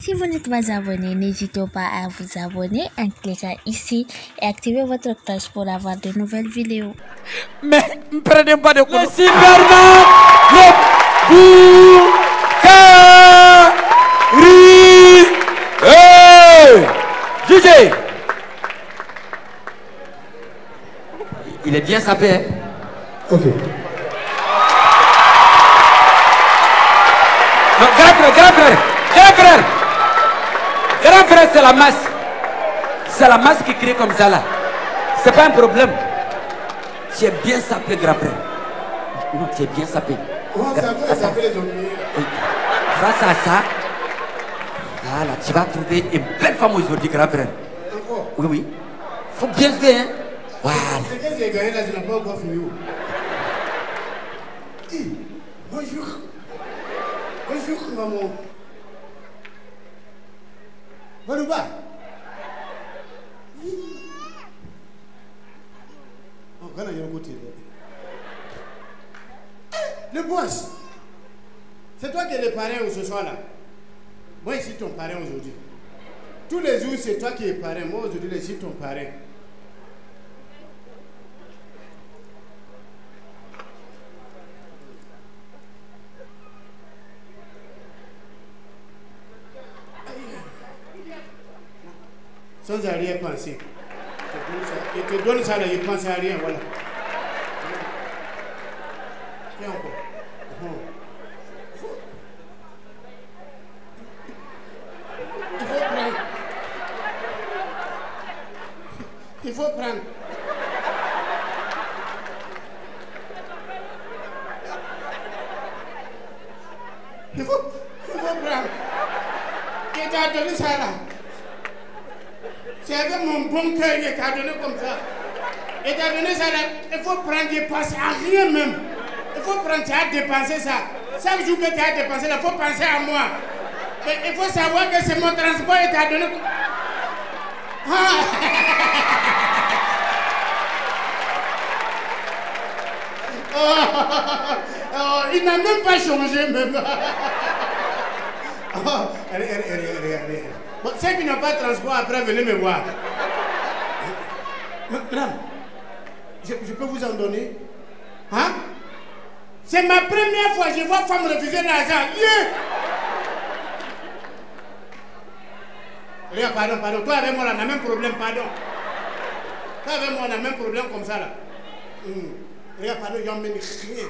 Si vous n'êtes pas abonné, n'hésitez pas à vous abonner en cliquant ici et activez votre cloche pour avoir de nouvelles vidéos. Mais ne prenez pas de coup. Le Superman, le Boukari. Hey DJ. Il est bien sapé, hein? Ok. Grand frère, c'est la masse. C'est la masse qui crie comme ça là. C'est pas un problème. Tu es bien sapé, grand frère. Non, tu es bien sapé. On sapé les ouvriers. Grâce à ça, voilà, tu vas trouver une belle femme aujourd'hui, grand frère. Encore? Oui, oui. Faut bien se faire, hein. Voilà. C'est que j'ai gagné là, je n'ai pas encore fini. Bonjour. Bonjour, maman. Balouba. Oh, voilà, il y a un côté. Le boss. C'est toi qui es le parrain ce soir là. Moi, je suis ton parrain aujourd'hui. Tous les jours, c'est toi qui es parrain. Moi, aujourd'hui, je suis ton parrain. Sans arrière-pensée. Il te donne ça, là, il pense à rien, voilà. Tiens encore. Il faut prendre. Il faut prendre. Il faut prendre. Il t'a donné ça là. C'est avec mon bon cœur qu'il t'a donné comme ça. Il t'a donné ça là. Il faut prendre des passes à rien même. Il faut prendre, tu as dépensé ça. Chaque jour que tu as dépensé là, il faut penser à moi. Mais il faut savoir que c'est mon transport qu'il t'a donné. Il n'a même pas changé même. Allez. Bon, ceux qui n'ont pas de transport après, venez me voir. Madame, je peux vous en donner? Hein? C'est ma première fois que je vois femme refuser l'argent. Yeah! Regarde, pardon. Toi avec moi, on a le même problème, pardon. Toi avec moi, on a le même problème comme ça, là. Regarde, pardon, il n'emmène rien.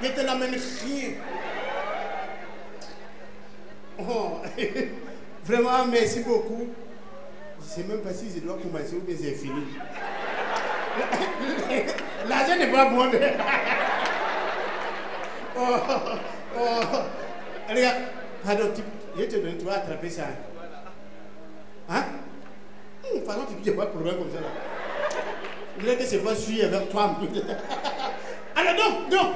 Il te l'emmène rien. Oh, vraiment, merci beaucoup. Je ne sais même pas si je dois commencer ou bien c'est fini. L'argent n'est pas bon. Regarde, pardon, je te donne, tu vas attraper ça. Hein? Pardon, tu n'as pas de problème comme ça là. Je voulais que c'est pas suivi avec toi. Alors donc,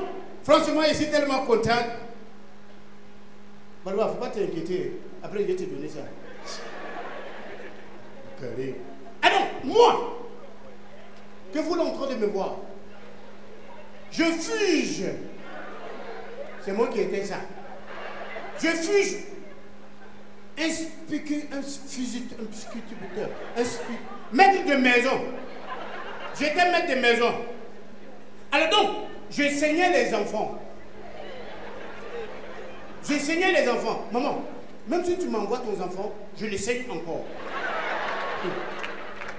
franchement, je suis tellement content. Il ne faut pas t'inquiéter. Après, je vais te donner ça. Carré. Alors, moi, que vous êtes en train de me voir, je fuge. C'est moi qui étais ça. Je fuge. Un maître de maison. J'étais maître de maison. Alors donc, je saignais les enfants. J'ai saigné les enfants. Maman, même si tu m'envoies tes enfants, je les saigne encore.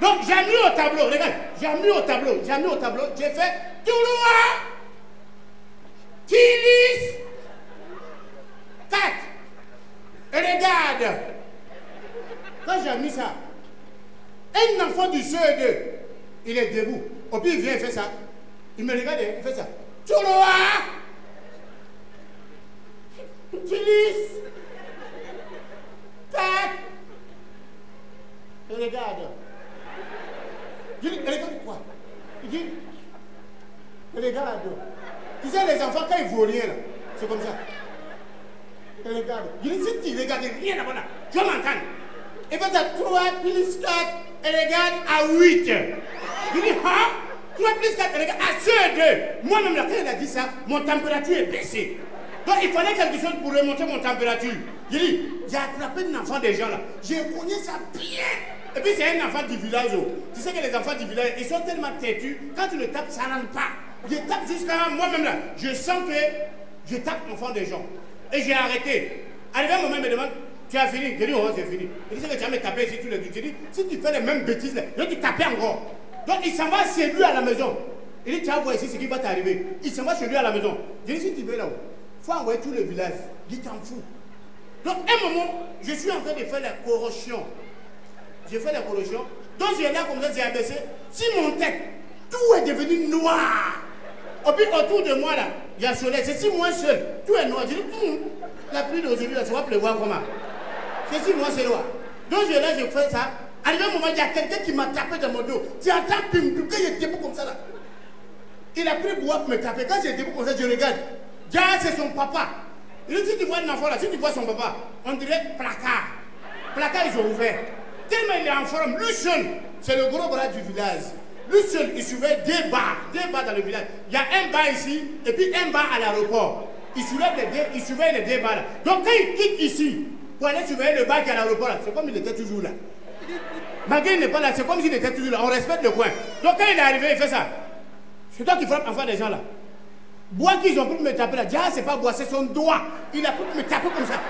Donc, j'ai mis au tableau, regarde, j'ai fait Touloua, Phyllis, 4. Et regarde, quand j'ai mis ça, un enfant du CE2, il est debout. Au pire, il vient, il fait ça. Il me regarde, il fait ça. Touloua! Phyllis, 4. Et regarde. Il dit, regarde quoi? Il dit, regarde. Tu sais, les enfants, quand ils voient rien, c'est comme ça. Et regarde. Il dit, si tu regardes rien là-bas, tu vas m'entendre. Il fait ça, 3 plus 4, et regarde à 8. Il dit, hein? 3 plus 4, et regarde à ce 2. Moi-même, quand il a dit ça, mon température est baissée. Donc il fallait quelque chose pour remonter mon température. J'ai dit, j'ai attrapé un enfant des gens là. J'ai connu ça bien. Et puis c'est un enfant du village. Tu sais que les enfants du village, ils sont tellement têtus. Quand tu le tapes, ça n'entre pas. Je tape jusqu'à moi-même là. Je sens que je tape l'enfant des gens. Et j'ai arrêté. Arrivé un moment, il me demande, tu as fini? J'ai dit, oh, c'est fini. Il dit, que tu vas me taper ici tous les jours. J'ai dit, si tu fais les mêmes bêtises là, je vais te taper encore. Donc il s'en va chez lui à la maison. Il dit, tu vas voir ici ce qui va t'arriver. Il s'en va chez lui à la maison. J'ai dit, si tu veux là-haut, il faut envoyer tout le village. Il t'en fout. Donc, un moment, je suis en train de faire la corrosion. J'ai fait la corrosion. Donc, j'ai là comme ça, j'ai abaissé. Si mon tête, tout est devenu noir. Et puis, autour de moi, là, il y a le soleil. C'est si moi seul, tout est noir. J'ai dit, la pluie d'aujourd'hui, ça va pleuvoir comment? C'est si moi, c'est noir. Donc, j'ai là, je fais ça. Arrivé un moment, il y a quelqu'un qui m'a tapé dans mon dos. Tu entends, quand il est debout comme ça, là. Il a pris bois pour me taper. Quand j'ai debout comme ça, je regarde. Déjà, c'est son papa. Il dit, si tu vois un enfant là, si tu vois son papa, on dirait placard. Placard, ils ont ouvert. Tellement il est en forme, lui seul, c'est le gros bras du village. Lui seul, il surveille deux bars dans le village. Il y a un bar ici, et puis un bar à l'aéroport. Il surveille les deux bars là. Donc quand il quitte ici, pour aller surveiller le bar qui est à l'aéroport là, c'est comme il était toujours là. Malgré il n'est pas là, c'est comme s'il était toujours là. On respecte le coin. Donc quand il est arrivé, il fait ça. C'est toi qui frappes enfin des gens là. Bois qu'ils ont pu me taper là, déjà c'est pas bois, c'est son doigt. Il a pu me taper comme ça.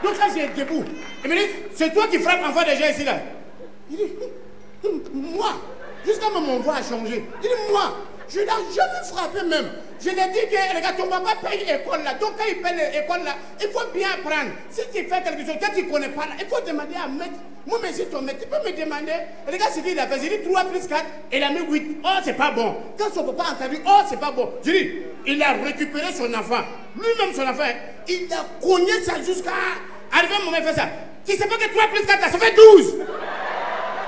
Donc là j'ai debout. Il me dit, c'est toi qui frappes enfin des gens ici là. Il dit, moi, jusqu'à mon voix a changé. Il dit, moi, je n'ai jamais frappé même. Je l'ai dit que, regarde, ton papa paye l'école là. Donc quand il paye l'école là, il faut bien apprendre. Si tu fais quelque chose que tu ne connais pas là, il faut demander à maître. Moi, mais si ton maître, tu peux me demander. Regarde ce qu'il a fait. J'ai dit 3 plus 4, il a mis 8. Oh, c'est pas bon. Quand son papa a entendu, oh, c'est pas bon. J'ai dit, il a récupéré son enfant. Lui-même, son enfant, il a cogné ça jusqu'à. Arrivé un moment, il fait ça. Tu sais pas que 3 plus 4 là, ça fait 12.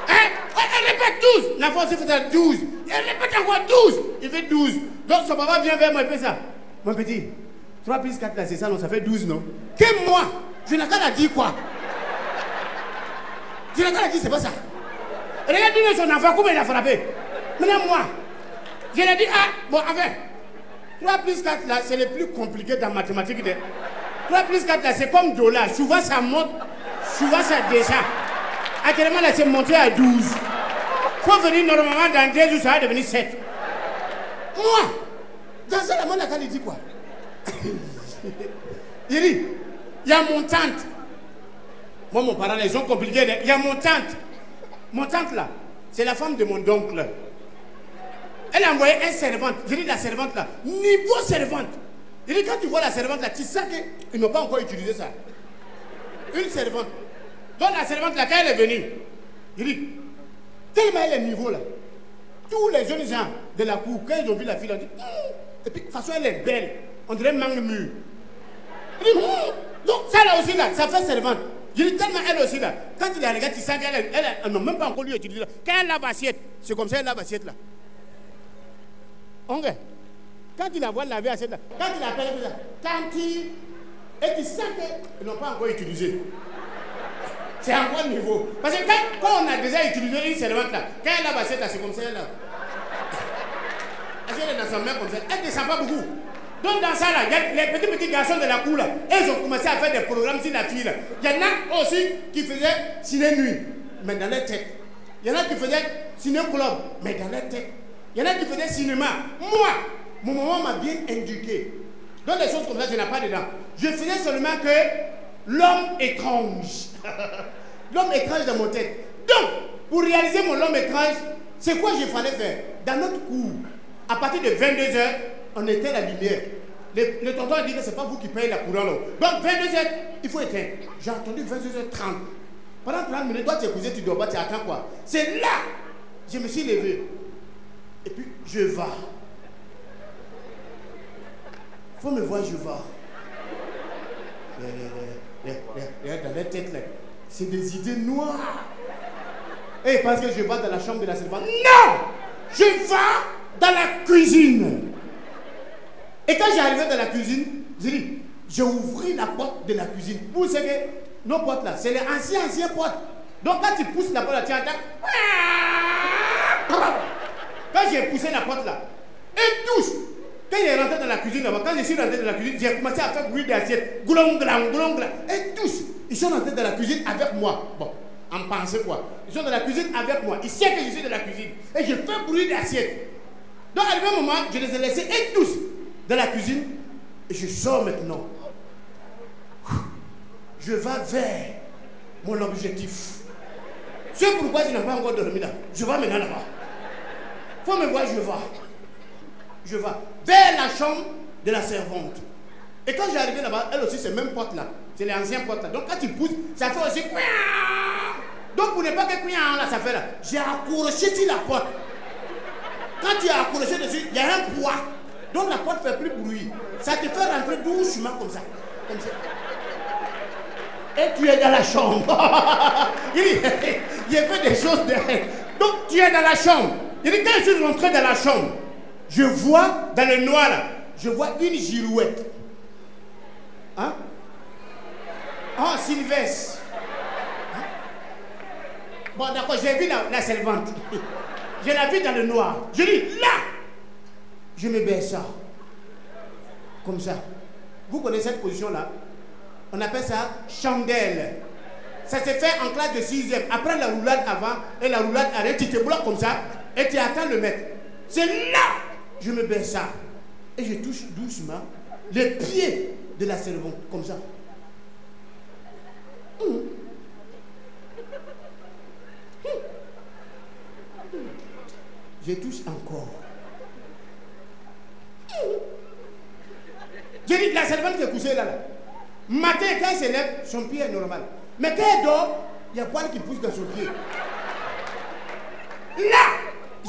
Hein? Elle répète 12. L'enfant aussi fait ça 12. Elle répète encore 12. Il fait 12. Donc son papa vient vers moi et fait ça. Mon petit, 3 plus 4 là, c'est ça, non, ça fait 12, non? Que moi, je n'ai qu'à la dire quoi? Je n'ai qu'à la dire, c'est pas ça. Regarde-lui son enfant, comment il a frappé. Maintenant, moi, je lui ai dit, ah, bon, enfin, 3 plus 4 là, c'est le plus compliqué dans la mathématique. 3 plus 4 là, c'est comme $. Souvent ça monte, souvent ça descend. Actuellement là, c'est monté à 12. Il faut venir normalement dans 2 jours, ça va devenir 7. Moi, dans ça, la main, il dit quoi? Il dit, il y a mon tante. Moi, mon parent, ils sont compliqués. Il y a mon tante. Mon tante là, c'est la femme de mon oncle. Elle a envoyé un servante. Je dis la servante là, niveau servante. Je dis quand tu vois la servante là, tu sais qu'ils n'ont pas encore utilisé ça. Une servante. Donc la servante là, quand elle est venue, je dis, tellement elle est niveau là. Tous les jeunes gens de la cour, quand ils ont vu la fille, ils ont dit, et puis de toute façon elle est belle, on dirait mangue mûr. Donc ça là aussi là, ça fait servante. Je dis tellement elle aussi là, quand tu la regardes, tu sens qu'elle n'a même pas encore lui utilisé là. Quand elle lave l'assiette, c'est comme ça elle lave l'assiette là. Ok. Quand tu la vois laver assiette là, quand tu l'appelles, tanti, et tu sens qu'ils n'ont pas encore utilisé. C'est un bon niveau. Parce que quand on a déjà utilisé une servante là, quand elle lave l'assiette là, c'est comme ça elle lave. Elle est dans sa main comme ça, elle ne descend pas beaucoup. Donc dans ça là, il y a les petits garçons de la cour là, ils ont commencé à faire des programmes sur la fille là. Il y en a aussi qui faisaient ciné-nuit, mais dans leur tête. Il y en a qui faisaient ciné-club, mais dans leur tête. Il y en a qui faisaient cinéma. Moi, mon maman m'a bien indiqué. Donc des choses comme ça, je n'ai pas dedans. Je faisais seulement que l'homme étrange. L'homme étrange dans mon tête. Donc, pour réaliser mon homme étrange, c'est quoi il fallait faire? Dans notre cours, à partir de 22h, on éteint la lumière. Le tonton a dit que ce n'est pas vous qui payez la courant là. Donc 22h, il faut éteindre. J'ai entendu 22h30. Pendant 30 minutes, toi tu es cousin, tu ne dors pas, tu attends quoi? C'est là, je me suis levé. Et puis, je vais. Il faut me voir, je vais. Dans la tête là, c'est des idées noires. Et parce que je vais dans la chambre de la servante. Non! Je vais dans la cuisine. Et quand j'arrivais dans la cuisine, j'ai dit, j'ai ouvert la porte de la cuisine. Pour ce que nos portes là, c'est les anciennes portes. Donc quand tu pousses la porte là, tu entends. Quand j'ai poussé la porte là, elle touche. Quand il est rentré dans la cuisine là-bas, quand je suis rentré dans la cuisine, j'ai commencé à faire bruit d'assiette. Goulong, glang, goulong, glang. Et tous, ils sont rentrés dans la cuisine avec moi. Bon, en pensée quoi. Ils sont dans la cuisine avec moi. Ils savent que je suis dans la cuisine. Et je fais bruit d'assiette. Donc, à un moment, je les ai laissés et tous dans la cuisine. Et je sors maintenant. Je vais vers mon objectif. C'est pourquoi je n'ai pas encore dormi là. Je vais maintenant là-bas. Il faut me voir, je vais. Je vais vers la chambre de la servante. Et quand j'arrive là-bas, elle aussi, c'est même porte là. C'est les anciennes portes là. Donc quand tu pousses, ça fait aussi. Donc pour ne pas que là, ça fait là. J'ai accroché sur la porte. Quand tu as accroché dessus, il y a un poids. Donc la porte ne fait plus bruit. Ça te fait rentrer doucement comme ça. Comme ça. Et tu es dans la chambre. Il a fait des choses derrière. Donc tu es dans la chambre. Il dit, quand je suis rentré dans la chambre, je vois dans le noir là, je vois une girouette. Hein? Oh, Sylvestre. Hein? Bon, d'accord, j'ai vu la servante. Je l'ai vue dans le noir. Je dis, là, je me baisse ça. Comme ça. Vous connaissez cette position-là? On appelle ça chandelle. Ça se fait en classe de 6e. Après la roulade avant et la roulade arrière, tu te bloques comme ça et tu attends le maître. C'est là, je me baisse ça. Et je touche doucement les pieds de la servante, comme ça. Je touche encore. J'ai dit, la servante qui est couchée là. Matin, quand elle se lève, son pied est normal. Mais quand elle dort, il y a poil qui pousse dans son pied. Là,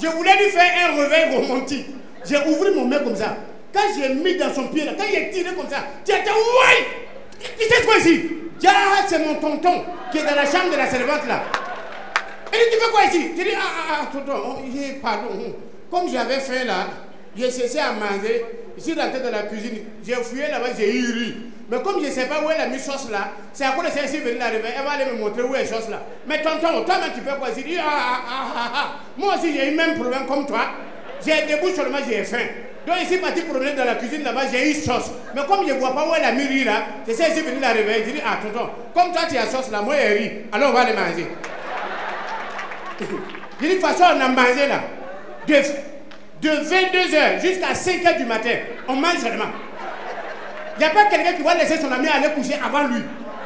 je voulais lui faire un réveil romantique. J'ai ouvert mon main comme ça. Quand j'ai mis dans son pied là, quand il est tiré comme ça, tu étais ouais! Tu sais quoi ici? C'est mon tonton qui est dans la chambre de la servante là. Et dit, tu fais quoi ici? J'ai dit, tonton, pardon. Comme j'avais faim là, j'ai cessé à manger. Je suis rentré dans la cuisine, j'ai fouillé là-bas, j'ai ri. Mais comme je ne sais pas où elle a mis sauce là, c'est à cause de celle-ci venue la réveiller, elle va aller me montrer où est la sauce là. Mais tonton, toi-même tu fais quoi ici? Moi aussi j'ai eu le même problème comme toi. J'ai debout seulement, j'ai faim. Donc ici, parti promener dans la cuisine là-bas, j'ai eu sauce. Mais comme je ne vois pas où elle a mis riz là, c'est celle-ci venue la réveiller. Je dis, tonton, comme toi tu as sauce là, moi j'ai riz, alors on va aller manger. Je dis, de toute façon, on a mangé là. De 22h jusqu'à 5h du matin, on mange seulement. Il n'y a pas quelqu'un qui va laisser son ami aller coucher avant lui.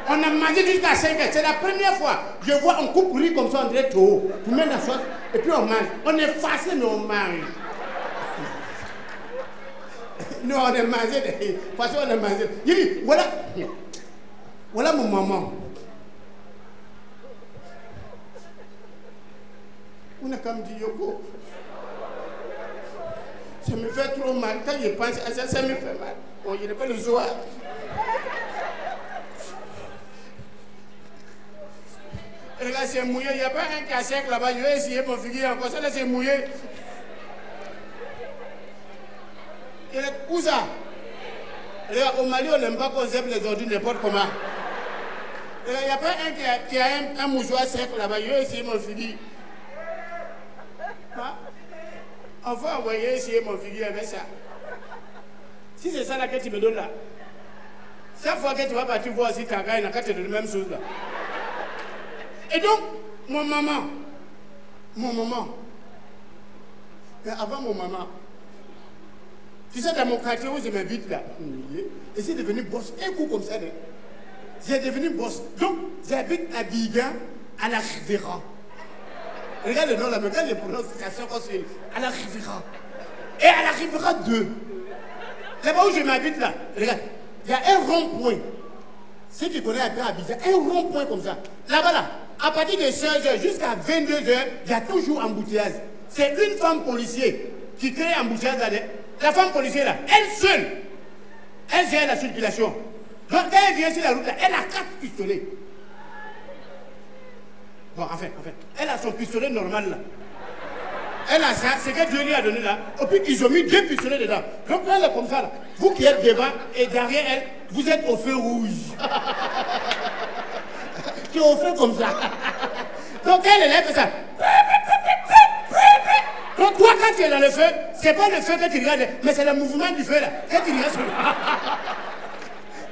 On a mangé jusqu'à 5h. C'est la première fois. Je vois on coupe riz comme ça, on dirait trop. On met la sauce et puis on mange. On est fâché, mais on mange. Nous, on est mangé. De toute façon, on est mangé. Il dit, voilà mon maman. On a comme dit Yoko. Ça me fait trop mal. Quand je pense à ça, ça me fait mal. Bon, je n'ai pas le soir. Regarde, c'est mouillé. Il n'y a pas un cas sec là-bas. Je vais essayer mon figuier encore. Ça là, c'est mouillé. Où ça? Regarde, au Mali, on n'aime pas qu'on zèbre les ordures n'importe comment. Il n'y a pas un qui a un mouchoir sec là-bas. Je vais essayer mon figuier. Hein? On va envoyer essayer mon figuier avec ça. Si c'est ça là que tu me donnes là, chaque fois que tu vas partir voir aussi ta gars, il n'a qu'à te donner la même chose là. Et donc, mon maman, mais avant mon maman, tu sais, dans mon quartier où je m'habite là, et c'est devenu boss, un coup comme ça, j'ai devenu boss. Donc, j'habite à Bigan, à la Riviera. Regarde le nom là, mais regarde les prononciations qu'on suit. À la Riviera. Et à la Riviera 2. Là-bas où je m'habite là, regarde, il y a un rond-point. Ceux qui connaissent un peu Abidjan, un rond-point comme ça. Là-bas là, à partir de 16h jusqu'à 22h, il y a toujours embouteillage. C'est une femme policière qui crée embouteillage là. La femme policière là, elle seule, elle gère la circulation. Donc quand elle vient sur la route là, elle a 4 pistolets. Bon, en fait, elle a son pistolet normal là. Elle a ça, c'est que Dieu lui a donné là. Et puis ils ont mis 2 pistolets dedans. Donc là, elle est comme ça là. Vous qui êtes devant et derrière elle, vous êtes au feu rouge. Tu es au feu comme ça. Donc elle fait ça. Donc toi, quand tu es dans le feu, C'est pas le feu que tu regardes, mais c'est le mouvement du feu là. Que tu regardes sur...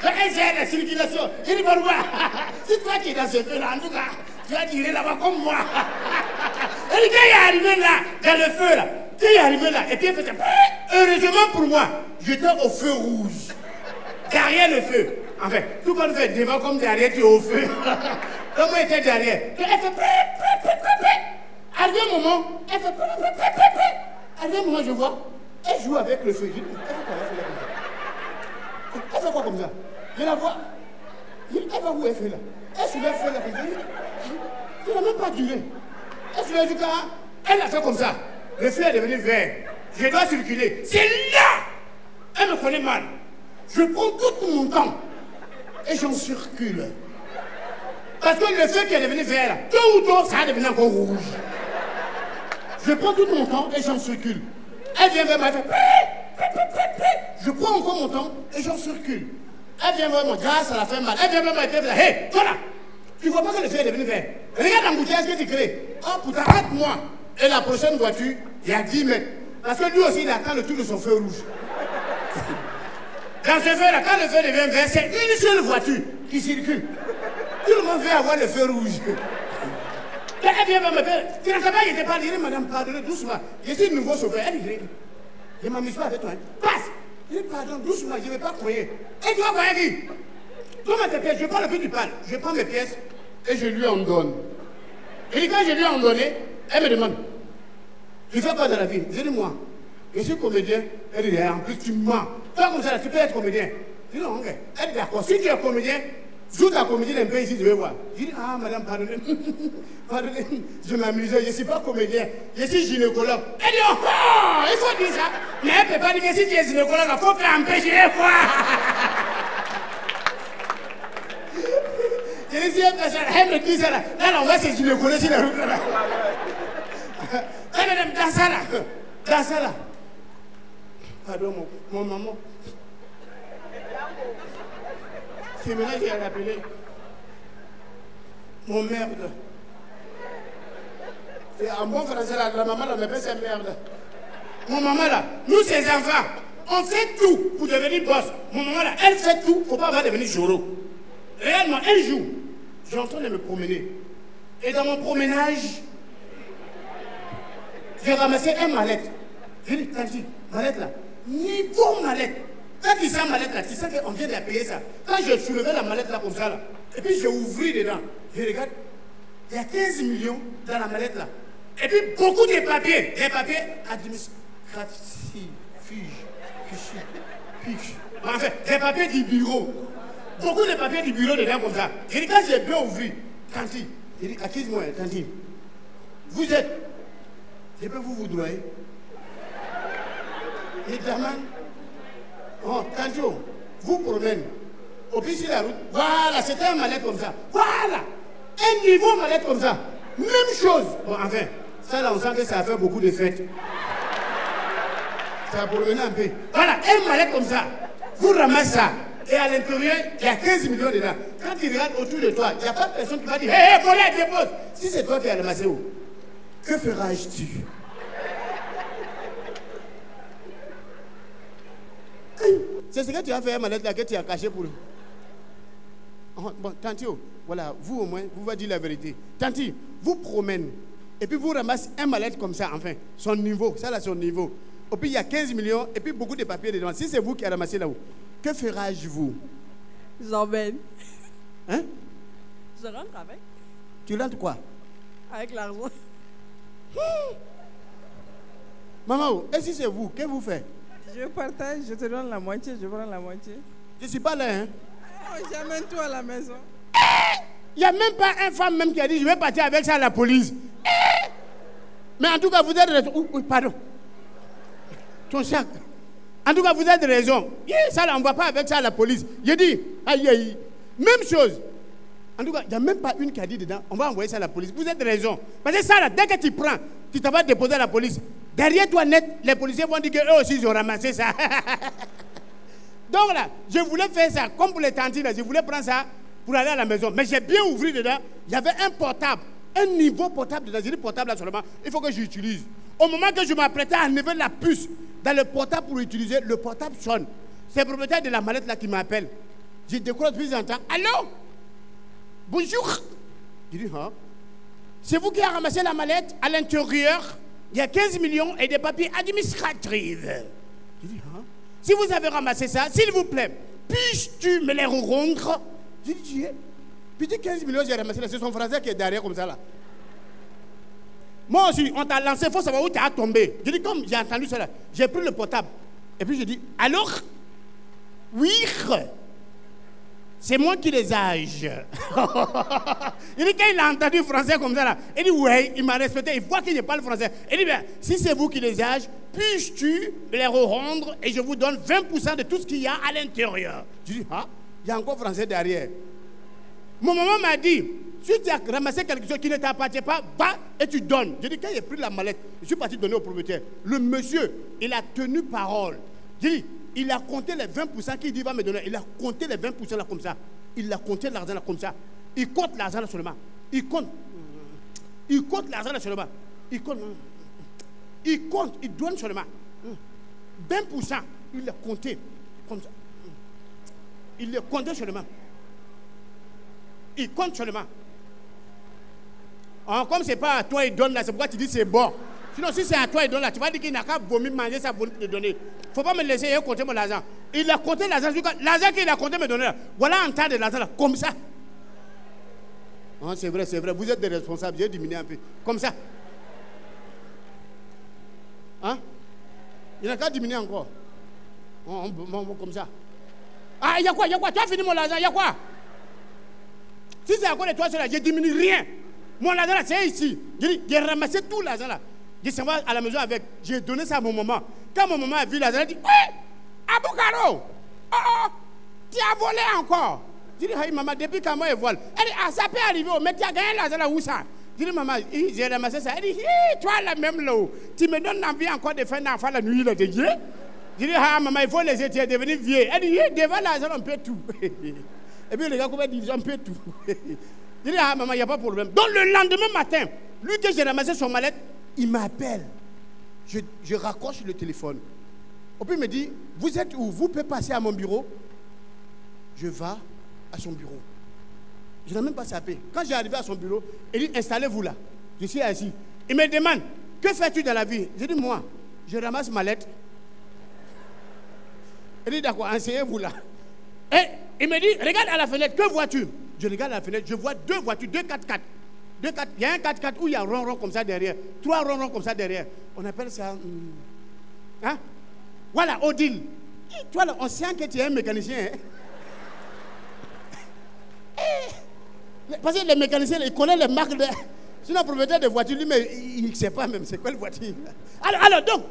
Quand j'ai la circulation, il dit, bon, si toi qui es dans ce feu là, en tout cas, tu vas tirer là-bas comme moi. Et quand il est arrivé là, dans le feu là, quand il est arrivé là, et puis il fait ça. Heureusement pour moi, j'étais au feu rouge. Derrière le feu. En fait, tout le monde fait devant comme derrière, tu es au feu. Donc moi, j'étais derrière. Elle fait... Arrivé un moment, elle fait... Arrivé un moment, je vois, elle joue avec le feu. Je dis, elle fait quoi comme ça? Je la vois. Elle va où elle fait là? Elle soulève le feu là comme ça. Ça n'a même pas duré. Elle soulève du cas. Elle a fait comme ça. Le feu est devenu vert. Je dois circuler. C'est là! Elle me connaît mal. Je prends tout mon temps et j'en circule. Parce que le feu qui est devenu vert, tôt ou tôt, ça a devenu encore rouge. Je prends tout mon temps et j'en circule. Elle vient vers moi, elle fait... Je prends encore mon temps et j'en circule. Elle vient vers moi, grâce à la fin mal. Elle vient vers moi et elle fait... Hé, toi là, tu vois pas que le feu est devenu vert? Regarde l'embouteillage que tu crées. Oh putain, arrête-moi. Et la prochaine voiture, il y a 10 mètres. Parce que lui aussi, il attend le tour de son feu rouge. Dans ce feu-là, quand le feu devient vert, c'est une seule voiture qui circule. Tout le monde veut avoir le feu rouge. Elle vient me faire. Tu n'as pas été pas dire, madame, pardonnez doucement. Je suis nouveau chauffeur. Elle dit, je ne m'amuse pas avec toi. Passe. Je dis, pardon, doucement, je ne vais pas croyer. Et tu vas croyer qui? Comment tes pièces? Je prends le plus du pan. Je prends mes pièces et je lui en donne. Et quand je lui en donné, elle me demande, tu fais quoi dans la vie? Je dis, moi, je suis comédien. Elle dit, en plus, tu mens. Toi, comme ça, tu peux être comédien. Je dis, non, ok. Elle dit, d'accord. Si tu es comédien, joue ta comédie d'un peu ici, je vais voir. Je dis, ah, madame, pardonnez. Pardonnez, je m'amusais, je ne suis pas comédien, je suis gynécologue. Elle dit, oh, oh, il faut dire ça. Mais elle ne peut pas dire que si tu es gynécologue, il faut faire empêcher les fois. Je dis, si elle fait ça, elle me dit ça là. Là, on va se gynécologue sur la route là. Elle me dit, dans ça là. Dans ça là. Pardon, mon maman. C'est maintenant que j'ai rappelé mon merde. C'est en bon français là, la maman là m'appelle sa merde. Mon maman là, nous ces enfants, on fait tout pour devenir boss. Mon maman là, elle fait tout pour pas avoir devenir joro. Réellement, un jour, j'ai en train de me promener. Et dans mon promenage, j'ai ramassé un mallette. J'ai dit, Tanti, mallette là, niveau mallette. Quand tu sens mallette là, tu sens qu'on vient de la payer ça. Quand j'ai soulevé la mallette là comme ça là, et puis j'ai ouvert dedans, je regarde, il y a 15 millions dans la mallette là. Et puis beaucoup de papiers, des papiers administratifs, fiches. Enfin, des papiers du bureau. Beaucoup de papiers du bureau dedans comme ça. Je dis, quand j'ai bien ouvert, Tanti, je dis, accuse-moi, Tanti, vous êtes, je peux vous doyer. Et Daman, oh, Tantio, vous promène. Au pied sur la route, voilà, c'était un mallette comme ça. Voilà, un niveau mallette comme ça. Même chose. Bon, enfin, ça là, on sent que ça a fait beaucoup de fêtes. Ça a promené un peu. Voilà, un mallette comme ça. Vous ramassez ça. Et à l'intérieur, il y a 15 millions dedans. Quand tu regardes autour de toi, il n'y a pas de personne qui va dire, hé, voilà, dépose. Si c'est toi qui as ramassé où, que feras-tu? C'est ce que tu as fait, mallette là, que tu as caché pour nous. Oh, bon, Tantio, voilà, vous au moins, vous va dire la vérité. Tanti, vous promène, et puis vous ramassez un mallette comme ça, enfin, son niveau, ça là, son niveau. Et puis il y a 15 millions, et puis beaucoup de papiers dedans. Si c'est vous qui avez ramassé là-haut, que ferai-je vous? J'emmène. Hein? Je rentre avec. Tu rentres quoi? Avec l'argent. Maman, et si c'est vous, que vous faites? Je partage, je te donne la moitié, je prends la moitié. Je ne suis pas là, hein? Oh, j'amène tout à la maison. Il n'y a même pas une femme même qui a dit, je vais partir avec ça à la police. Mais en tout cas, vous êtes raison. Oui, pardon. Ton sac. En tout cas, vous êtes raison. Ça, là, on ne va pas avec ça à la police. Je dis, aïe, aïe. Même chose. En tout cas, il n'y a même pas une qui a dit dedans, on va envoyer ça à la police. Vous êtes raison. Parce que ça, là, dès que tu prends, tu t'en vas déposer à la police. Derrière toi, net, les policiers vont dire qu'eux aussi, ils ont ramassé ça. Donc là, je voulais faire ça, comme pour les tantines, je voulais prendre ça pour aller à la maison. Mais j'ai bien ouvert dedans. Il y avait un portable, un niveau portable dedans. J'ai dit portable là seulement, il faut que j'utilise. Au moment que je m'apprêtais à enlever la puce dans le portable pour utiliser, le portable sonne. C'est le propriétaire de la mallette là qui m'appelle. Je décroche depuis un temps. Allô? Bonjour. Je dis, hein? C'est vous qui avez ramassé la mallette? À l'intérieur, il y a 15 millions et des papiers administratifs. Je dis, hein? Si vous avez ramassé ça, s'il vous plaît, puis-tu me les rendre? Je dis, puis 15 millions, j'ai ramassé là. C'est son français qui est derrière comme ça là. Moi aussi, on t'a lancé, il faut savoir où tu as tombé. Je dis, comme j'ai entendu ça là, j'ai pris le portable. Et puis je dis, alors? Oui, c'est moi qui les âge. Il dit, quand il a entendu français comme ça là, il dit, ouais, il m'a respecté, il voit qu'il ne parle français. Il dit, bien, si c'est vous qui les âge, puis-tu les rendre et je vous donne 20% de tout ce qu'il y a à l'intérieur. Je dis, ah, il y a encore français derrière. Mon maman m'a dit, si tu as ramassé quelque chose qui ne t'appartient pas, va et tu donnes. J'ai dit, quand j'ai pris la mallette, je suis parti donner au propriétaire. Le monsieur, il a tenu parole. J'ai dit, il a compté les 20% qu'il dit va me donner. Il a compté les 20% là comme ça. Il a compté l'argent là comme ça. Il compte l'argent là seulement. Il compte. Il compte l'argent là seulement. Il compte. Il compte. Il donne seulement. 20%. Il l'a compté comme ça. Il l'a compté seulement. Il compte seulement. Alors, comme c'est pas à toi il donne là, c'est pourquoi tu dis c'est bon. Sinon, si c'est à toi il donne là, tu vas dire qu'il n'a qu'à vomir, manger ça, vomir te donner. Il ne faut pas me laisser compter mon argent. Il a compté l'argent. L'argent qu'il a compté me donner là. Voilà un tas de l'argent là, comme ça. Oh, c'est vrai, c'est vrai. Vous êtes des responsables. J'ai diminué un peu. Comme ça. Hein? Il n'a qu'à diminuer encore. Comme ça. Ah, il y a quoi? Il y a quoi? Tu as fini mon argent? Il y a quoi? Si c'est à cause de toi, je diminue rien. Mon argent là, c'est ici. J'ai ramassé tout l'argent là. Je suis à la maison avec. J'ai donné ça à mon maman. Quand mon maman a vu l'argent, elle a dit, hé, Aboukaro, tu as volé encore. Je dis, hey, maman, depuis quand moi je vole? Elle dit, ah, ça peut arriver, mais tu as gagné l'argent là, où ça? Je dis, maman, j'ai ramassé ça. Elle dit, toi là même là, tu me donnes envie encore de faire un enfant la nuit là, de Dieu. Je dis, ah, maman, il faut laisser, tu es devenu vieux. Elle dit, devant l'argent, on peut tout. Et puis les gars, comment disent, on peut tout. Je dis, ah, maman, il n'y a pas de problème. Donc le lendemain matin, lui que j'ai ramassé son mallette, il m'appelle. Je raccroche le téléphone. Et puis il me dit, vous êtes où? Vous pouvez passer à mon bureau? Je vais à son bureau. Je n'ai même pas sapé. Quand j'ai arrivé à son bureau, il dit, installez-vous là. Je suis assis. Il me demande, que fais-tu dans la vie? Je dis, moi, je ramasse ma lettre. Il dit, d'accord, enseignez-vous là. Et il me dit, regarde à la fenêtre, que vois-tu? Je regarde à la fenêtre, je vois deux voitures, deux 4x4. Il y a un 4x4 où il y a un rond-rond comme ça derrière. 3 ronds comme ça derrière. On appelle ça... Hein? Voilà, Odile. Toi là, on sent que tu es un mécanicien. Hein? Parce que les mécaniciens, ils connaissent les marques de... Sinon, le propriétaire de voiture, lui, mais il ne sait pas même c'est quoi la voiture. Alors donc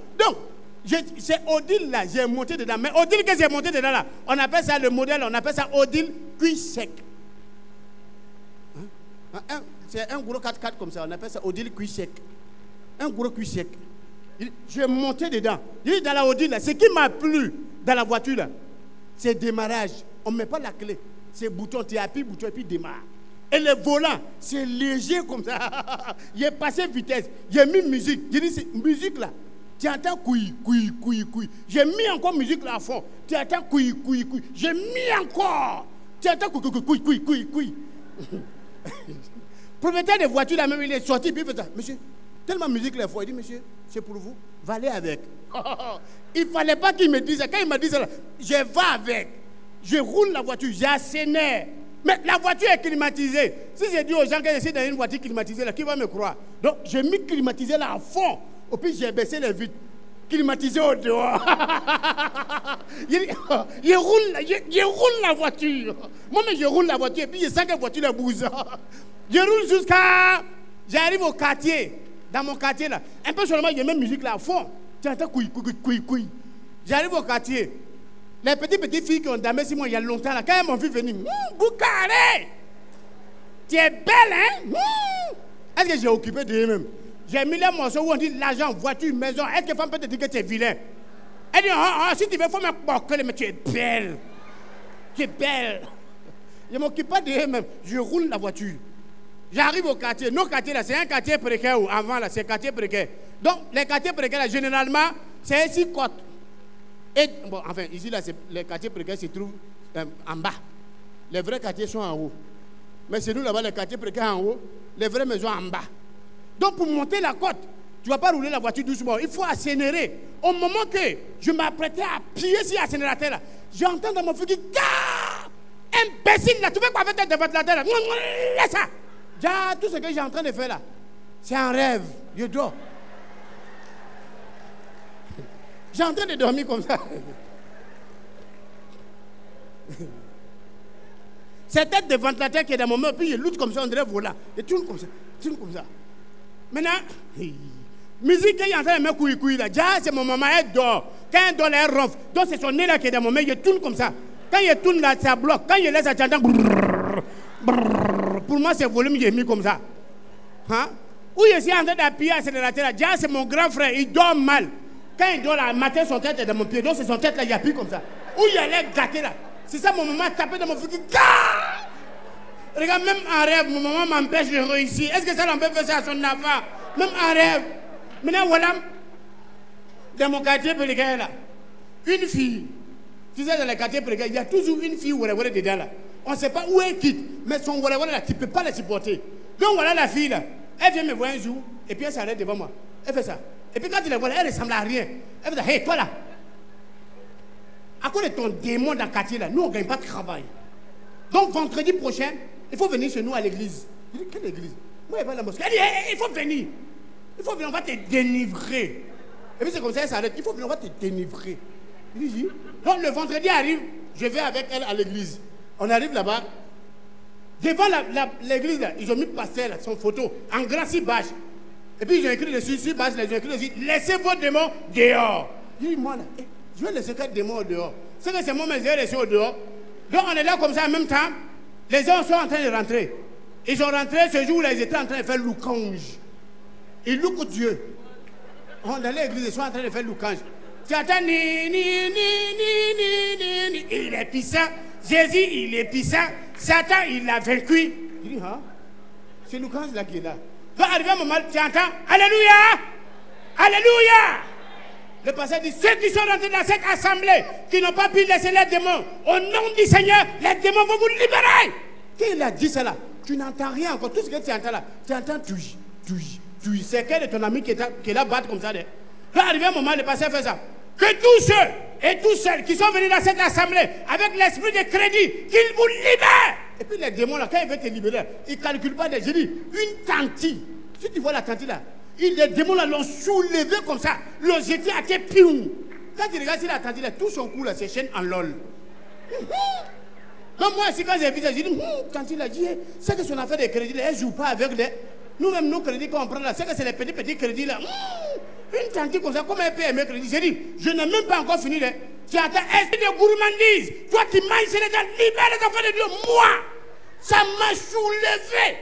c'est Odile là, j'ai monté dedans. Mais Odile que j'ai monté dedans là, on appelle ça le modèle, on appelle ça Odile cuir sec. Hein? C'est un gros 4x4 comme ça, on appelle ça Odile cuir sec. Un gros cuir sec. Je monté dedans. Dans la Odile là, ce qui m'a plu dans la voiture là, c'est le démarrage. On ne met pas la clé. C'est bouton, tu appuies bouton et puis démarre. Et le volant, c'est léger comme ça. J'ai passé vitesse. J'ai mis musique. J'ai dit, c'est musique là. Tu entends couille. J'ai mis encore musique là à fond. Tu entends couille. J'ai mis encore. Tu entends couille. Propriétaire de voiture là même, il est sorti puis il fait ça. Monsieur, tellement musique là fort. Il dit, monsieur, c'est pour vous. Va aller avec. Il ne fallait pas qu'il me dise ça. Quand il m'a dit ça, je vais avec. Je roule la voiture, j'accélère. Mais la voiture est climatisée. Si je dis aux gens que je suis dans une voiture climatisée, là, qui va me croire? Donc, j'ai mis climatisé là à fond. Et puis, j'ai baissé les vitres. Climatisé au dehors. Je roule la voiture. Moi-même, je roule la voiture. Et puis, je sens que la voiture la bouge. Je roule jusqu'à... J'arrive au quartier. Dans mon quartier, là. Un peu seulement, j'ai mis musique là à fond. Tu entends couille. J'arrive au quartier. Les petites filles qui ont damé sur moi il y a longtemps, là, quand elles m'ont vu venir, Boucaré, tu es belle, hein? Est-ce que j'ai occupé de eux-mêmes? J'ai mis les morceaux où on dit l'argent, voiture, maison. Est-ce que femme peut te dire que tu es vilain? Elle dit, si tu veux, il faut me porter, mais tu es belle. Tu es belle. Je ne m'occupe pas de eux-mêmes. Je roule la voiture. J'arrive au quartier. Nos quartiers là, c'est un quartier précaire ou avant là, c'est quartier précaire. Donc les quartiers précaires là, généralement, c'est ici côte. Et bon, enfin, ici là, les quartiers précaires se trouvent en bas. Les vrais quartiers sont en haut. Mais c'est nous là-bas, les quartiers précaires en haut, les vraies maisons en bas. Donc pour monter la côte, tu ne vas pas rouler la voiture doucement. Il faut accélérer. Au moment que je m'apprêtais à appuyer sur l'accélérateur là, j'entends dans mon fusil, imbécile là, tu fais quoi avec ta ventilateur là? Laisse ça. Tout ce que j'ai en train de faire là, c'est un rêve. Je dors. J'ai en train de dormir comme ça. C'est tête de ventilateur qui est dans mon main, puis je lutte comme ça, on dirait volant. Et tourne comme ça, tourne comme ça. Maintenant, musique qui est en train de me couiller là. C'est mon maman, elle dort. Quand elle dort, elle ronfle. Donc c'est son nez là qui est dans mon main, je tourne comme ça. Quand je tourne là, ça bloque. Quand je laisse, ça j'entends. Pour moi, c'est le volume que j'ai mis comme ça. Hein? Où je suis en train d'appuyer l'accélérateur là. C'est mon grand frère, il dort mal. Quand il dort là, le matin, son tête est dans mon pied. Donc c'est son tête là, il appuie comme ça. Où il allait gâter là. C'est ça, mon maman tapait dans mon fusil. Regarde, même en rêve, mon maman m'empêche de réussir. Est-ce que ça l'empêche de faire ça à son enfant? Même en rêve. Maintenant, voilà, dans mon quartier précaire là, une fille, tu sais, dans les quartiers précaires, il y a toujours une fille oué dedans là. On ne sait pas où elle quitte, mais son oué là, tu ne peux pas la supporter. Donc voilà la fille là, elle vient me voir un jour, et puis elle s'arrête devant moi. Elle fait ça. Et puis quand tu la vois, elle ne ressemble à rien. Elle fait ça, hey, toi là. À cause de ton démon dans le quartier là, nous on ne gagne pas de travail. Donc vendredi prochain, il faut venir chez nous à l'église. Je dis, quelle église? Moi, je vais à la mosquée. Elle dit, hey, il faut venir. Il faut venir, on va te dénivrer. Et puis c'est comme ça, elle s'arrête. Il faut venir, on va te dénivrer. Je dis, donc le vendredi arrive, je vais avec elle à l'église. On arrive là-bas. Devant l'église, là, ils ont mis pastel, son photo, en grand si bâche. Et puis ils ont écrit dessus, sur bâche, ils ont écrit dessus, laissez vos démons dehors. Je dis, moi là, je vais laisser quatre démons dehors. C'est que c'est moi, mais je vais laisser au dehors. Donc on est là comme ça en même temps. Les gens sont en train de rentrer. Ils sont rentrés ce jour-là, ils étaient en train de faire louange. Ils louent Dieu. On est dans l'église, ils sont en train de faire louange. Tu attends, il est puissant. Jésus, il est puissant. Satan, il l'a vaincu. Il dit, hein? C'est louange là qui est là. Donc arrivé un moment, tu entends, alléluia! Alléluia! Le pasteur dit, ceux qui sont rentrés dans cette assemblée, qui n'ont pas pu laisser les démons, au nom du Seigneur, les démons vont vous libérer. Quand il a dit ça là, tu n'entends rien encore. Tout ce que tu entends là, tu entends touille. C'est quel est ton ami qui est là battre comme ça. Là, arrivé un moment, le pasteur fait ça. Que tous ceux et toutes celles qui sont venus dans cette assemblée, avec l'esprit de crédit, qu'ils vous libèrent. Et puis les démons là, quand ils veulent te libérer, ils ne calculent pas des. Je dis, une tantille. Si tu vois la tantille là, les démons là l'ont soulevé comme ça, l'ont jeté à tes pieds. Quand tu regardes si la tantille là, tout son cou là, c'est chaîne en lol. Donc moi, si quand j'ai vu ça, j'ai dit, tantille là, c'est que son affaire de crédit là, elle ne joue pas avec les. Nous-mêmes, nos crédits qu'on prend là, c'est que c'est les petits crédits là. Une tantille comme ça, comment elle peut aimer crédit? J'ai dit, je n'ai même pas encore fini. Là. Tu as ta esprit de gourmandise. Toi qui manges les gens, libère les enfants de Dieu. Moi, ça m'a soulevé.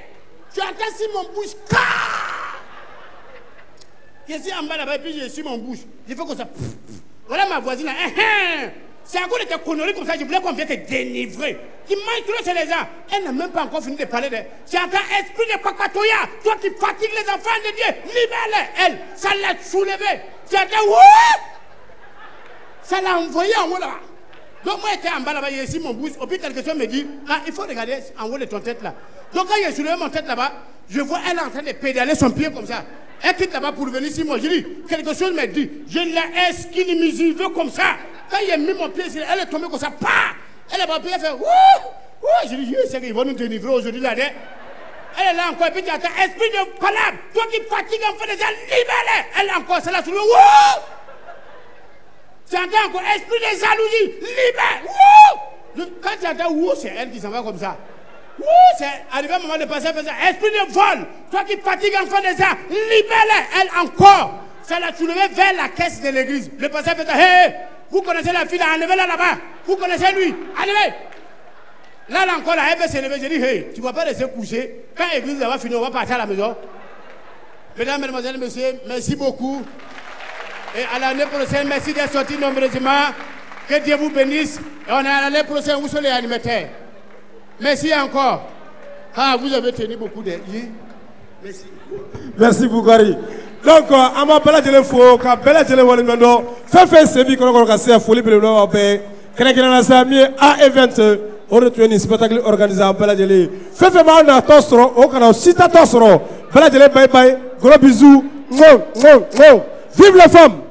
Tu entends si mon bouche. Je suis en bas là-bas et puis je suis mon bouche. Je fais comme ça. Voilà ma voisine là. C'est à cause de tes conneries comme ça, je voulais qu'on vienne te délivrer. Tu manges trop chez les gens. Elle n'a même pas encore fini de parler de. Tu entends esprit de Pakatoya. Toi qui fatigues les enfants de Dieu, libère-les. Elle, ça l'a soulevé. Tu entends, ça l'a envoyé en haut là. Donc moi j'étais en bas là-bas, j'ai ici mon bouche. Au plus quelque chose me dit, il faut regarder en haut de ton tête là. Donc quand j'ai soulevé mon tête là-bas, je vois elle en train de pédaler son pied comme ça. Elle quitte là-bas pour venir ici. Moi je dis, quelque chose me dit, je l'ai esquinimisé comme ça. Quand j'ai mis mon pied, elle est tombée comme ça. Elle est partie, elle fait je dis, je sais qu'ils vont nous délivrer aujourd'hui là. Elle est là encore, et puis tu attends, esprit de palabre, toi qui fatigues en fait des gens, libère-les. Elle est encore, c'est là, tu entends encore, esprit de jalousie, libère. Quand tu entends, c'est elle qui s'en va comme ça. C'est arrivé un moment de passer, faire ça. Esprit de vol, toi qui fatigues en fait des gens, libère-les. Elle encore, ça l'a soulevé vers la caisse de l'église. Le pasteur fait ça, hey, vous connaissez la fille là, enlevez-la là-bas. Vous connaissez lui, enlevez. Là encore, là, elle veut se lever. J'ai dit, hey, tu ne vas pas rester couché. Quand l'église va finir, on va partir à la maison. Mesdames, mesdemoiselles, messieurs, merci beaucoup. Et à l'année prochaine, merci d'être sortis nombreusement. Que Dieu vous bénisse. Et on est à l'année prochaine, où sont les animateurs? Merci encore. Ah, vous avez tenu beaucoup de... Merci. Merci Bougari. Donc, on m'appelle à l'info, quand Bella Djele Walimendo, fait Sébi, qu'on a cassé à Folie Pelé, A20, on retrouve un spectacle organisé à Bella Djele. Fait mal à Tosro, au canal Sita Tosro. Bella Djele, bye bye, gros bisous. Vive la femme!